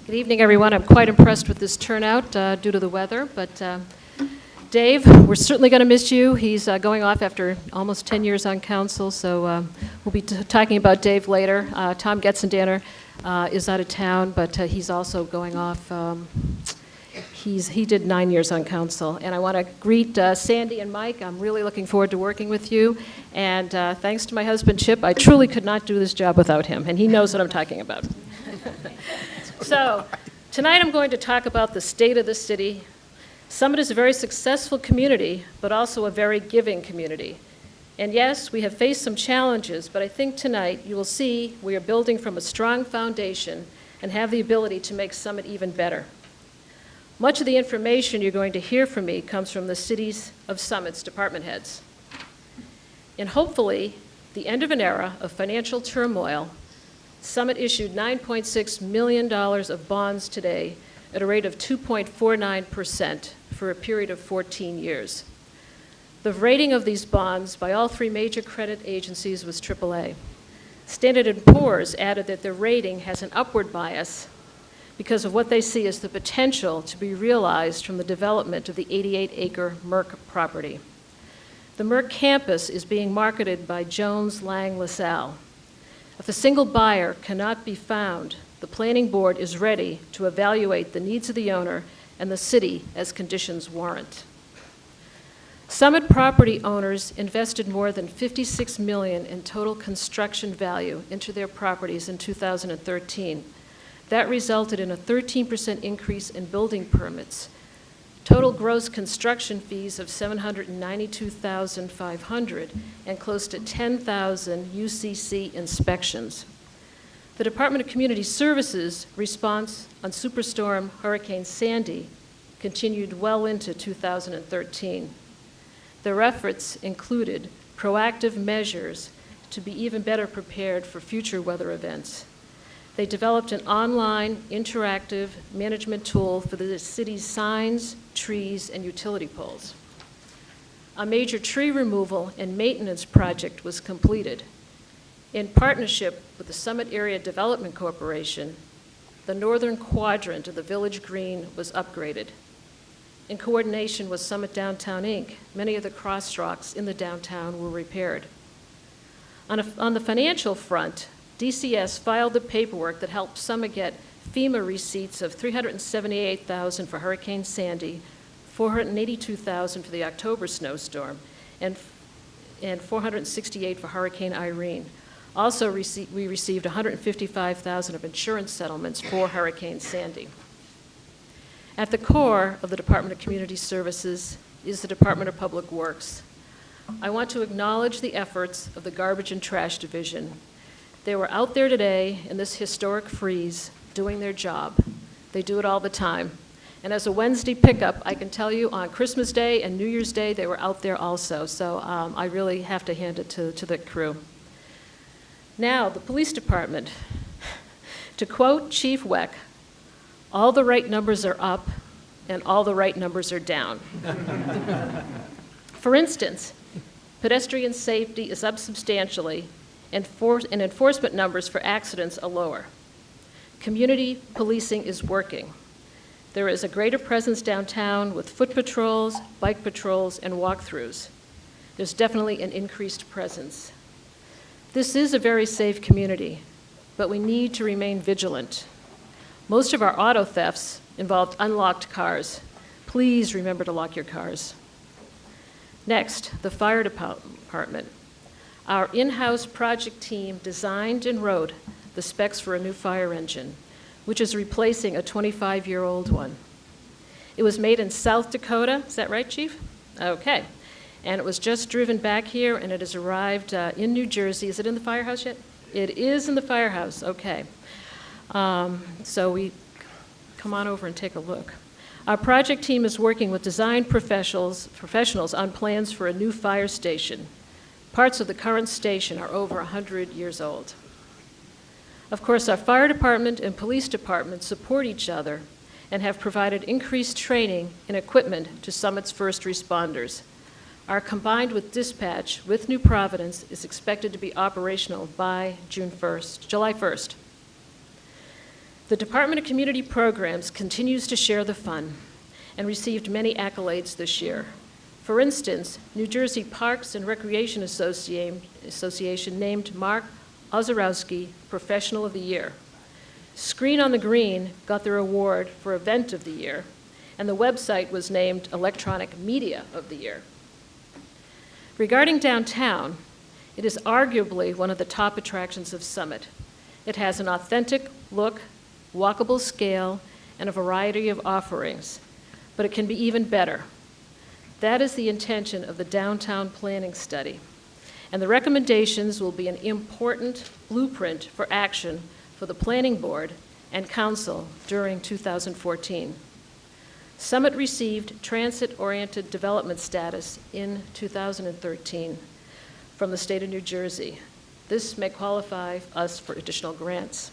Good evening, everyone. I'm quite impressed with this turnout due to the weather, but Dave, we're certainly going to miss you. He's going off after almost 10 years on council, so we'll be talking about Dave later. Tom Getzendanner is out of town, but he's also going off. He did 9 years on council, and I want to greet Sandy and Mike. I'm really looking forward to working with you, and thanks to my husband, Chip, I truly could not do this job without him, and he knows what I'm talking about. So, tonight I'm going to talk about the state of the city. Summit is a very successful community, but also a very giving community. And yes, we have faced some challenges, but I think tonight you will see we are building from a strong foundation and have the ability to make Summit even better. Much of the information you're going to hear from me comes from the cities of Summit's department heads. And hopefully, the end of an era of financial turmoil, Summit issued $9.6 million of bonds today at a rate of 2.49% for a period of 14 years. The rating of these bonds by all three major credit agencies was AAA. Standard & Poor's added that their rating has an upward bias because of what they see as the potential to be realized from the development of the 88-acre Merck property. The Merck campus is being marketed by Jones Lang LaSalle. If a single buyer cannot be found, the planning board is ready to evaluate the needs of the owner and the city as conditions warrant. Summit property owners invested more than $56 million in total construction value into their properties in 2013. That resulted in a 13% increase in building permits, total gross construction fees of $792,500, and close to 10,000 UCC inspections. The Department of Community Services response on Superstorm Hurricane Sandy continued well into 2013. Their efforts included proactive measures to be even better prepared for future weather events. They developed an online, interactive management tool for the city's signs, trees, and utility poles. A major tree removal and maintenance project was completed. In partnership with the Summit Area Development Corporation, the northern quadrant of the Village Green was upgraded. In coordination with Summit Downtown, Inc., many of the crosswalks in the downtown were repaired. On the financial front, DCS filed the paperwork that helped Summit get FEMA receipts of $378,000 for Hurricane Sandy, $482,000 for the October snowstorm, and $468,000 for Hurricane Irene. Also, we received $155,000 of insurance settlements for Hurricane Sandy. At the core of the Department of Community Services is the Department of Public Works. I want to acknowledge the efforts of the Garbage and Trash Division. They were out there today in this historic freeze doing their job. They do it all the time. And as a Wednesday pickup, I can tell you on Christmas Day and New Year's Day, they were out there also. So I really have to hand it to the crew. Now, the police department. To quote Chief Weck, all the right numbers are up and all the right numbers are down. For instance, pedestrian safety is up substantially, and enforcement numbers for accidents are lower. Community policing is working. There is a greater presence downtown with foot patrols, bike patrols, and walkthroughs. There's definitely an increased presence. This is a very safe community, but we need to remain vigilant. Most of our auto thefts involved unlocked cars. Please remember to lock your cars. Next, the fire department. Our in-house project team designed and wrote the specs for a new fire engine, which is replacing a 25-year-old one. It was made in South Dakota. Is that right, Chief? Okay. And it was just driven back here, and it has arrived in New Jersey. Is it in the firehouse yet? It is in the firehouse. Okay. So we come on over and take a look. Our project team is working with design professionals on plans for a new fire station. Parts of the current station are over 100 years old. Of course, our fire department and police department support each other and have provided increased training and equipment to Summit's first responders. Our combined with dispatch with New Providence is expected to be operational by July 1st. The Department of Community Programs continues to share the fun and received many accolades this year. For instance, New Jersey Parks and Recreation Association named Mark Ozarowski Professional of the Year. Screen on the Green got their award for Event of the Year, and the website was named Electronic Media of the Year. Regarding downtown, it is arguably one of the top attractions of Summit. It has an authentic look, walkable scale, and a variety of offerings, but it can be even better. That is the intention of the downtown planning study, and the recommendations will be an important blueprint for action for the Planning Board and Council during 2014. Summit received transit-oriented development status in 2013 from the state of New Jersey. This may qualify us for additional grants.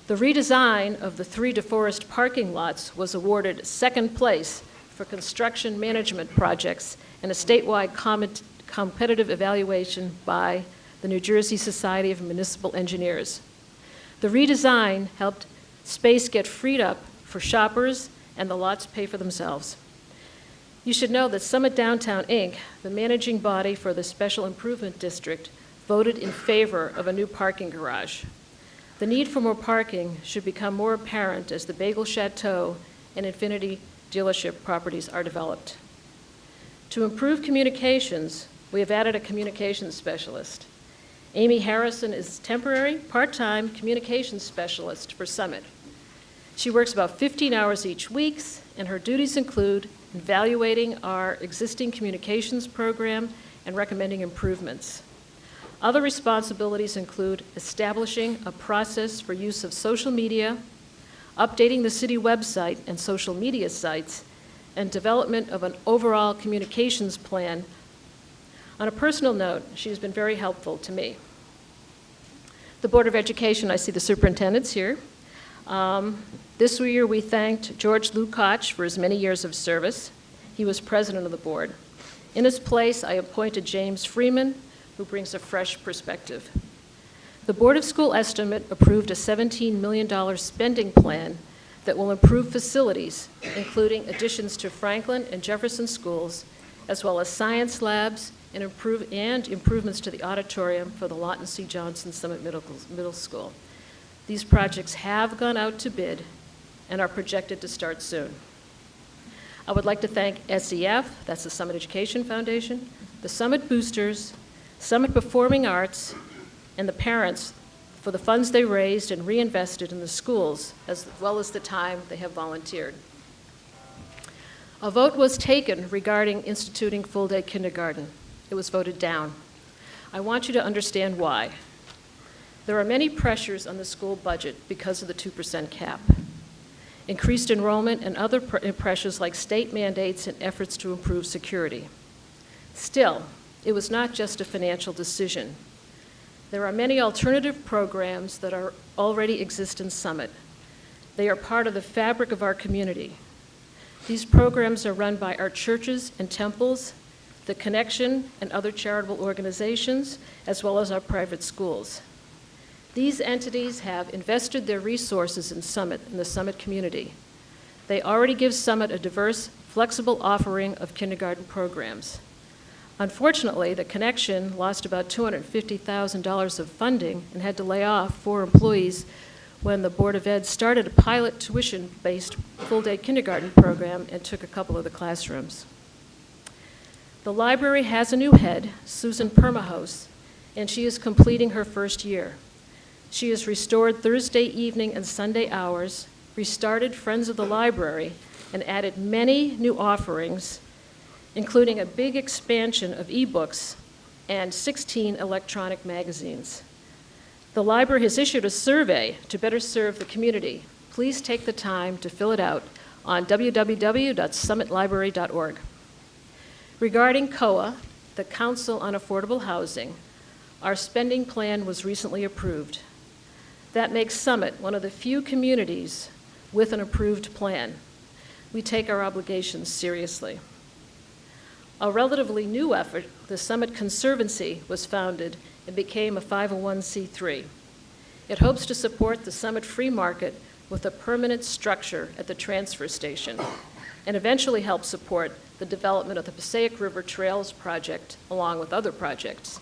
The redesign of the 3 DeForest parking lots was awarded second place for construction management projects and a statewide competitive evaluation by the New Jersey Society of Municipal Engineers. The redesign helped space get freed up for shoppers, and the lots pay for themselves. You should know that Summit Downtown, Inc., the managing body for the Special Improvement District, voted in favor of a new parking garage. The need for more parking should become more apparent as the Bagel Chateau and Infinity dealership properties are developed. To improve communications, we have added a communications specialist. Amy Harrison is temporary, part-time communications specialist for Summit. She works about 15 hours each week, and her duties include evaluating our existing communications program and recommending improvements. Other responsibilities include establishing a process for use of social media, updating the city website and social media sites, and development of an overall communications plan. On a personal note, she has been very helpful to me. The Board of Education, I see the superintendents here. This year we thanked George Lukács for his many years of service. He was president of the board. In his place, I appointed James Freeman, who brings a fresh perspective. The Board of School Estimate approved a $17 million spending plan that will improve facilities, including additions to Franklin and Jefferson schools, as well as science labs and improvements to the auditorium for the Lawton C. Johnson Summit Middle School. These projects have gone out to bid and are projected to start soon. I would like to thank SEF, that's the Summit Education Foundation, the Summit Boosters, Summit Performing Arts, and the parents for the funds they raised and reinvested in the schools, as well as the time they have volunteered. A vote was taken regarding instituting full-day kindergarten. It was voted down. I want you to understand why. There are many pressures on the school budget because of the 2% cap. Increased enrollment and other pressures like state mandates and efforts to improve security. Still, it was not just a financial decision. There are many alternative programs that already exist in Summit. They are part of the fabric of our community. These programs are run by our churches and temples, the Connection and other charitable organizations, as well as our private schools. These entities have invested their resources in Summit and the Summit community. They already give Summit a diverse, flexible offering of kindergarten programs. Unfortunately, the Connection lost about $250,000 of funding and had to lay off 4 employees when the Board of Ed started a pilot tuition-based full-day kindergarten program and took a couple of the classrooms. The library has a new head, Susan Permahose, and she is completing her first year. She has restored Thursday evening and Sunday hours, restarted Friends of the Library, and added many new offerings, including a big expansion of ebooks and 16 electronic magazines. The library has issued a survey to better serve the community. Please take the time to fill it out on www.summitlibrary.org. Regarding COA, the Council on Affordable Housing, our spending plan was recently approved. That makes Summit one of the few communities with an approved plan. We take our obligations seriously. A relatively new effort, the Summit Conservancy, was founded and became a 501c3. It hopes to support the Summit Free Market with a permanent structure at the transfer station, and eventually help support the development of the Passaic River Trails project, along with other projects.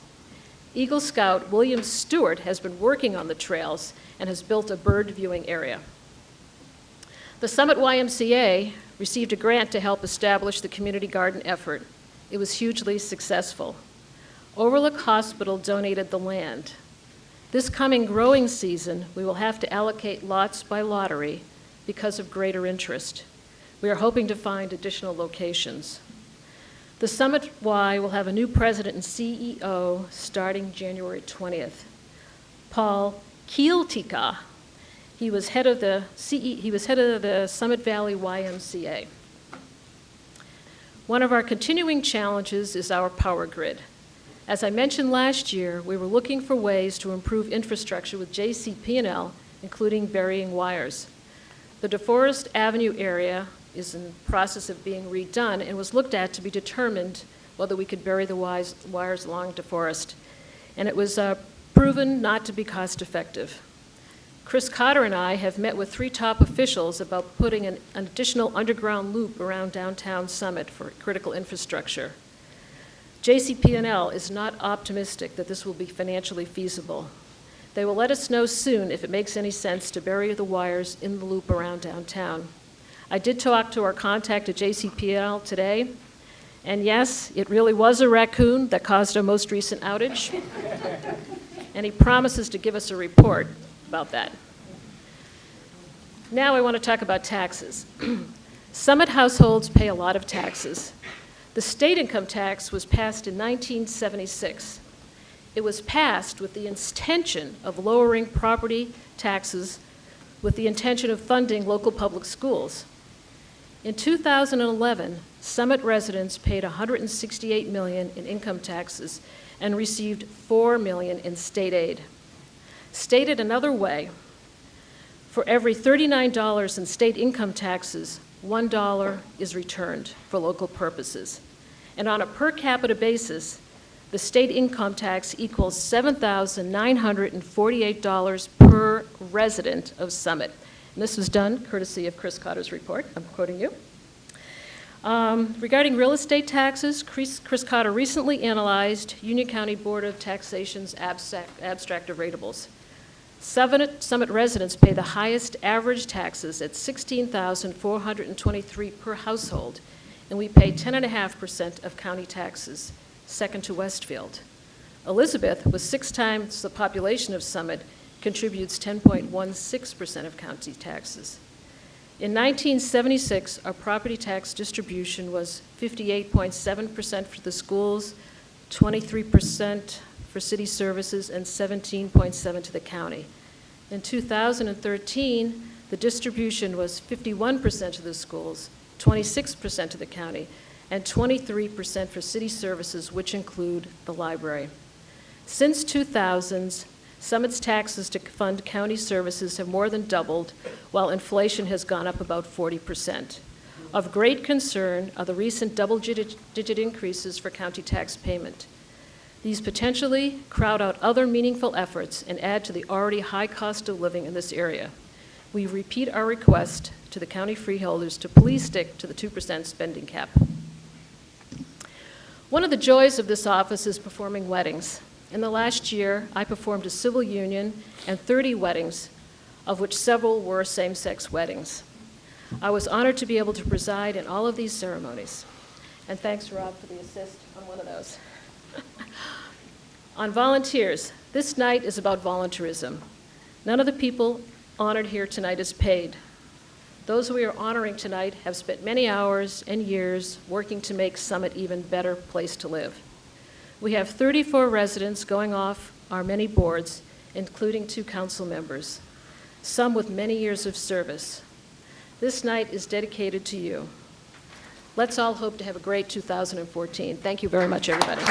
Eagle Scout William Stewart has been working on the trails and has built a bird viewing area. The Summit YMCA received a grant to help establish the community garden effort. It was hugely successful. Overlook Hospital donated the land. This coming growing season, we will have to allocate lots by lottery because of greater interest. We are hoping to find additional locations. The Summit Y will have a new president and CEO starting January 20th. Paul Kieltika. He was head of the Summit Valley YMCA. One of our continuing challenges is our power grid. As I mentioned last year, we were looking for ways to improve infrastructure with JCP&L, including burying wires. The DeForest Avenue area is in the process of being redone and was looked at to be determined whether we could bury the wires along DeForest. And it was proven not to be cost effective. Chris Cotter and I have met with 3 top officials about putting an additional underground loop around downtown Summit for critical infrastructure. JCP&L is not optimistic that this will be financially feasible. They will let us know soon if it makes any sense to bury the wires in the loop around downtown. I did talk to our contact at JCP&L today, and yes, it really was a raccoon that caused our most recent outage, and he promises to give us a report about that. Now I want to talk about taxes. Summit households pay a lot of taxes. The state income tax was passed in 1976. It was passed with the intention of lowering property taxes with the intention of funding local public schools. In 2011, Summit residents paid $168 million in income taxes and received $4 million in state aid. Stated another way, for every $39 in state income taxes, $1 is returned for local purposes. And on a per capita basis, the state income tax equals $7,948 per resident of Summit. And this was done courtesy of Chris Cotter's report. I'm quoting you. Regarding real estate taxes, Chris Cotter recently analyzed Union County Board of Taxation's abstract of ratables. Summit residents pay the highest average taxes at $16,423 per household, and we pay 10.5% of county taxes, second to Westfield. Elizabeth, with 6 times the population of Summit, contributes 10.16% of county taxes. In 1976, our property tax distribution was 58.7% for the schools, 23% for city services, and 17.7% to the county. In 2013, the distribution was 51% to the schools, 26% to the county, and 23% for city services, which include the library. Since 2000, Summit's taxes to fund county services have more than doubled, while inflation has gone up about 40%. Of great concern are the recent double-digit increases for county tax payment. These potentially crowd out other meaningful efforts and add to the already high cost of living in this area. We repeat our request to the county freeholders to please stick to the 2% spending cap. One of the joys of this office is performing weddings. In the last year, I performed a civil union and 30 weddings, of which several were same-sex weddings. I was honored to be able to preside in all of these ceremonies. And thanks, Rob, for the assist on one of those. On volunteers, this night is about volunteerism. None of the people honored here tonight is paid. Those we are honoring tonight have spent many hours and years working to make Summit even better place to live. We have 34 residents going off our many boards, including 2 council members, some with many years of service. This night is dedicated to you. Let's all hope to have a great 2014. Thank you very much, everybody.